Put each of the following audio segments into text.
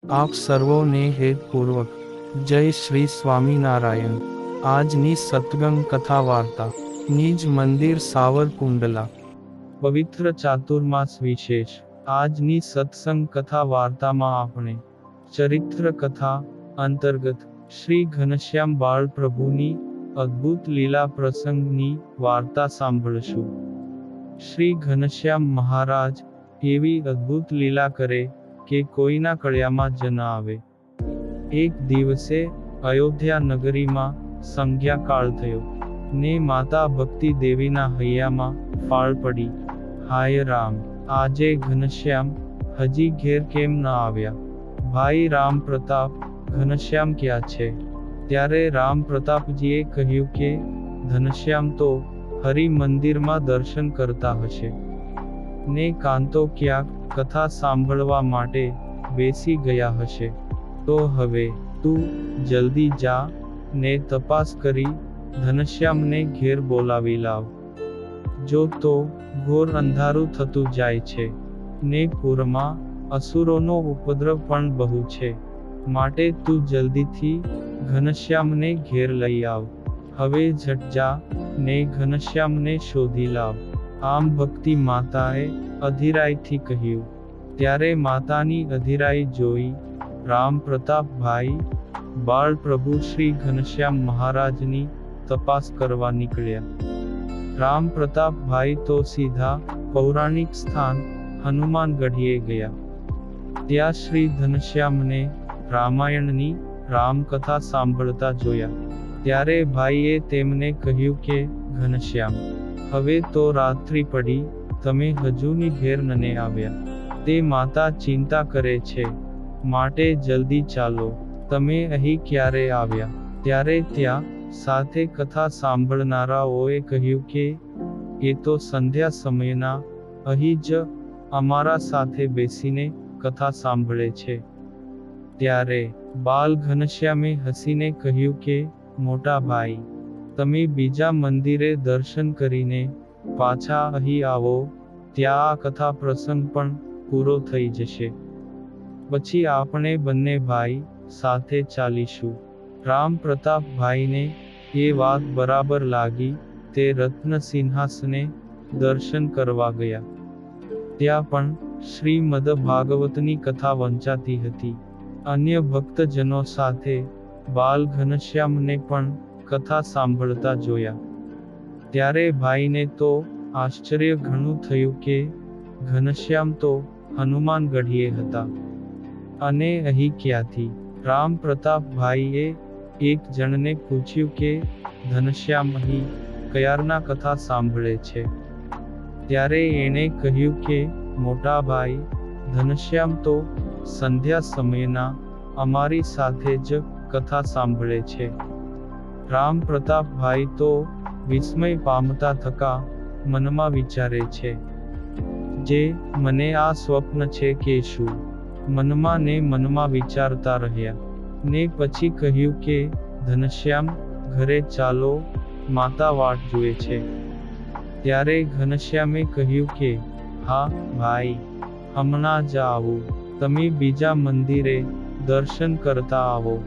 આપ સર્વોને હેતપૂર્વક જય શ્રી સ્વામિનારાયણ। આજની સત્સંગ કથા વાર્તા નિજ મંદિર સાવરકુંડલા પવિત્ર ચાતુર્માસ વિશેષ। આજની સત્સંગ કથા વાર્તામાં આપણે ચરિત્ર કથા અંતર્ગત શ્રી ઘનશ્યામ બાળ પ્રભુની અદ્ભુત લીલા પ્રસંગની વાર્તા સાંભળશું। શ્રી ઘનશ્યામ મહારાજ એવી અદ્ભુત લીલા કરે કે કોઈના કળિયામાં જ ન આવે। એક દિવસે અયોધ્યા નગરીમાં સંધ્યાકાળ થયો ને માતા ભક્તિ દેવીના હૈયામાં ફાળ પડી, હાય રામ, આજે ઘનશ્યામ હજી ઘેર કેમ ન આવ્યા? ભાઈ રામ પ્રતાપ, ઘનશ્યામ ક્યાં છે? ત્યારે રામ પ્રતાપજીએ કહ્યું કે ઘનશ્યામ તો હરિ મંદિરમાં દર્શન કરતા હશે ને કાંતો ક્યાંક કથા સાંભળવા માટે બેસી ગયા હશે। તો હવે તું જલ્દી જા ને તપાસ કરી ઘનશ્યામને ઘેર બોલાવી લાવ। જો તો ઘોર અંધારું થતું જાય છે ને પુરમાં અસુરોનો ઉપદ્રવ પણ બહુ છે, માટે તું જલ્દીથી ઘનશ્યામને ઘેર લઈ આવ। હવે ઝટ જા ને ઘનશ્યામને શોધી લાવ। આમ ભક્તિ માતાએ અધીરાઈથી કહ્યું। ત્યારે માતાની અધીરાઈ જોઈ રામ પ્રતાપભાઈ બાળ પ્રભુ શ્રી ઘનશ્યામ મહારાજની તપાસ કરવા નીકળ્યા। રામ પ્રતાપભાઈ તો સીધા પૌરાણિક સ્થાન હનુમાનગઢીએ ગયા। ત્યાં શ્રી ઘનશ્યામને રામાયણની રામકથા સાંભળતા જોયા। ત્યારે ભાઈએ તેમને કહ્યું કે ઘનશ્યામ, હવે તો રાત્રિ પડી, તમે હજુની ઘેર નને આવ્યા। તે માતા ચિંતા કરે છે, માટે જલ્દી ચાલો। તમે અહીં ક્યારે આવ્યા? ત્યારે ત્યાં સાથે કથા સાંભળનારાઓએ કહ્યું કે એ તો સંધ્યા સમયના અહીં જ અમારા સાથે બેસીને કથા સાંભળે છે। ત્યારે બાલ ઘનશ્યામે હસીને કહ્યું કે મોટા ભાઈ, તમે બીજા મંદિરે દર્શન કરીને પાછા અહીં આવો, ત્યાં આ કથા પ્રસંગ પણ પૂરો થઈ જશે। પછી આપણે બંને ભાઈ સાથે ચાલીશું। રામ પ્રતાપભાઈને એ વાત બરાબર લાગી। તે રત્ન સિંહાસને દર્શન કરવા ગયા। ત્યાં પણ શ્રીમદ ભાગવતની કથા વંચાતી હતી। અન્ય ભક્તજનો સાથે બાલ ઘનશ્યામને પણ કથા સાંભળતા જોયા। ત્યારે ભાઈને તો આશ્ચર્ય ઘણું થયું કે ઘનશ્યામ તો હનુમાનગઢીએ હતા અને અહીં ક્યાંથી? રામ પ્રતાપભાઈએ એક જણને પૂછ્યું કે ઘનશ્યામ અહીં ક્યારના કથા સાંભળે છે? ત્યારે એણે કહ્યું કે મોટા ભાઈ, ઘનશ્યામ તો સંધ્યા સમયના અમારી સાથે જ કથા સાંભળે છે। રામ પ્રતાપભાઈ તો વિસ્મય પામતા થકા મનમાં વિચારે છે, જે મને આ સ્વપ્ન છે કે શું? મનમાં ને મનમાં વિચારતા રહ્યા ને પછી કહ્યું કે ઘનશ્યામ, ઘરે ચાલો, માતા વાટ જુએ છે। ત્યારે ઘનશ્યામે કહ્યું કે હા ભાઈ, હમણાં જ આવું, તમે બીજા મંદિરે દર્શન કરતા આવો,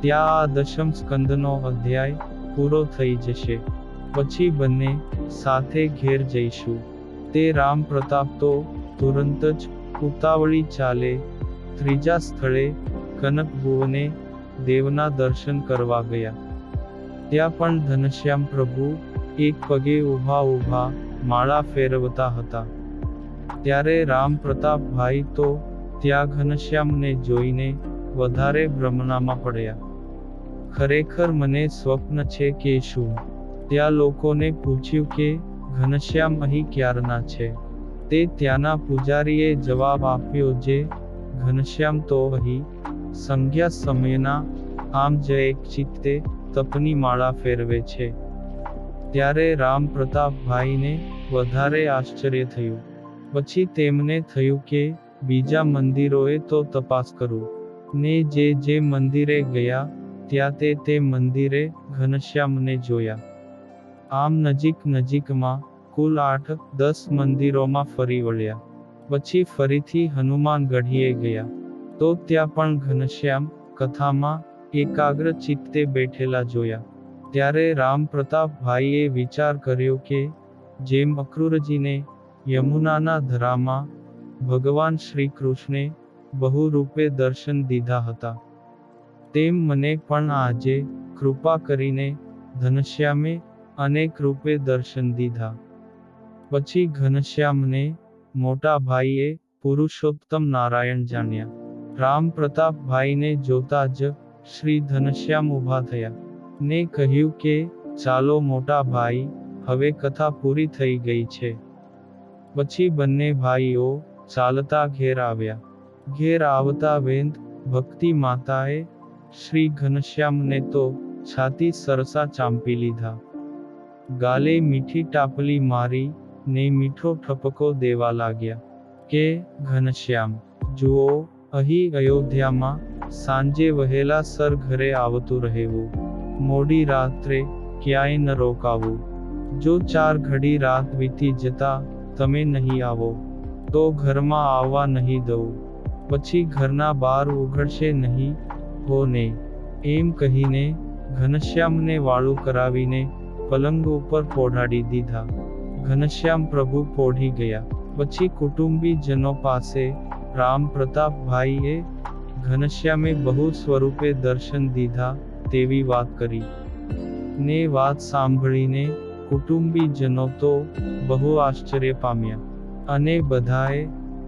ત્યાં આ દશમ સ્કંદનો અધ્યાય પૂરો થઈ જશે, પછી બંને સાથે ઘેર જઈશું। તે રામ પ્રતાપ તો તુરંત જ ઉતાવળી ચાલે ત્રીજા સ્થળે કનક ભુવને દેવના દર્શન કરવા ગયા। ત્યાં પણ ઘનશ્યામ પ્રભુ એક પગે ઊભા ઊભા માળા ફેરવતા હતા। ત્યારે રામ પ્રતાપભાઈ તો ત્યાં ઘનશ્યામને જોઈને વધારે ભ્રમણામાં પડ્યા। ખરેખર મને સ્વપ્ન છે કે શું? ત્યાં લોકોને પૂછ્યું કે ઘનશ્યામ અહીં ક્યારના છે? તે ત્યાંના પૂજારીએ જવાબ આપ્યો, જે ઘનશ્યામ તો અહીં સંધ્યા સમયના આમ જ એક ચિત્તે તપની માળા ફેરવે છે। ત્યારે રામ પ્રતાપભાઈને વધારે આશ્ચર્ય થયું। પછી તેમને થયું કે બીજા મંદિરોએ તો તપાસ કરું ને જે મંદિરે ગયા ત્યાં તે મંદિરે ઘનશ્યામને જોયા। આમ નજીકમાં કુલ 8-10 મંદિરોમાં ફરી વળ્યા। પછી ફરીથી હનુમાનગઢીએ ગયા તો ત્યાં પણ ઘનશ્યામ કથામાં એકાગ્ર ચિત્તે બેઠેલા જોયા. ત્યારે રામ પ્રતાપભાઈએ વિચાર કર્યો કે જેમ અક્રૂરજીને યમુનાના ધરામાં ભગવાન શ્રી કૃષ્ણે બહુ રૂપે દર્શન દીધા હતા, તેમ મને પણ આજે કૃપા કરીને ઘનશ્યામે અનેક રૂપે દર્શન દીધા. પછી ઘનશ્યામને મોટા ભાઈએ પુરુષોત્તમ નારાયણ જાણ્યા. રામ પ્રતાપભાઈને જોતા જ શ્રી ઘનશ્યામ ઊભા થયા ને કહ્યું કે ચાલો મોટા ભાઈ, હવે કથા પૂરી થઈ ગઈ છે. પછી બંને ભાઈઓ ચાલતા ઘેર આવ્યા. ઘેર આવતા વેંત ભક્તિ માતાએ શ્રી ઘનશ્યામને તો છાતી સરસા ચાંપી લીધા, ગાલે મીઠી ટાપલી મારી ને મીઠો ઠપકો દેવા લાગ્યા કે ઘનશ્યામ જુઓ, અહીં અયોધ્યામાં સાંજે વહેલા સર ઘરે આવતું રહેવું, મોડી રાત્રે ક્યાંય ન રોકાવું. જો 4 ઘડી રાત વીતી જતા તમે નહીં આવો તો ઘરમાં આવવા નહીં દઉં, પછી ઘરના બાર ઉઘડશે નહીં હો ને. એમ કહીને ઘનશ્યામને વાળું કરાવીને પલંગ ઉપર પોઢાડી દીધા. ઘનશ્યામ પ્રભુ પોઢી ગયા પછી કુટુંબીજનો પાસે રામ પ્રતાપભાઈએ ઘનશ્યામે બહુ સ્વરૂપે દર્શન દીધા તેવી વાત કરી. ને વાત સાંભળીને કુટુંબીજનો તો બહુ આશ્ચર્ય પામ્યા અને બધાએ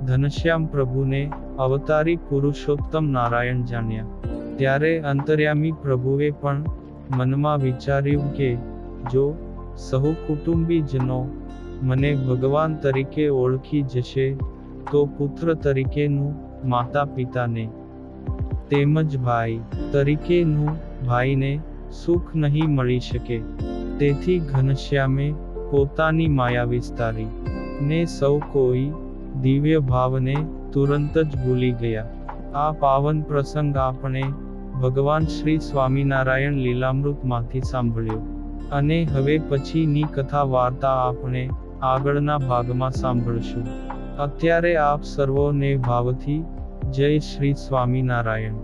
ઘનશ્યામ પ્રભુને અવતારી પુરુષોત્તમ નારાયણ જાણ્યા. ત્યારે અંતર્યામી પ્રભુએ પણ મનમાં વિચાર્યું કે જો સહુ કુટુંબીજનો મને ભગવાન તરીકે ઓળખી જશે તો પુત્ર તરીકેનું માતા પિતાને તેમજ ભાઈ તરીકેનું ભાઈને સુખ નહીં મળી શકે. તેથી ઘનશ્યામે પોતાની માયા વિસ્તારી ને સૌ કોઈ દિવ્ય ભાવને તુરંત જ ભૂલી ગયા. આ પાવન પ્રસંગ આપણે ભગવાન શ્રી સ્વામિનારાયણ લીલામૃતમાંથી સાંભળ્યો અને હવે પછીની કથા વાર્તા આપણે આગળના ભાગમાં સાંભળશું. અત્યારે આપ સર્વોને ભાવથી જય શ્રી સ્વામિનારાયણ.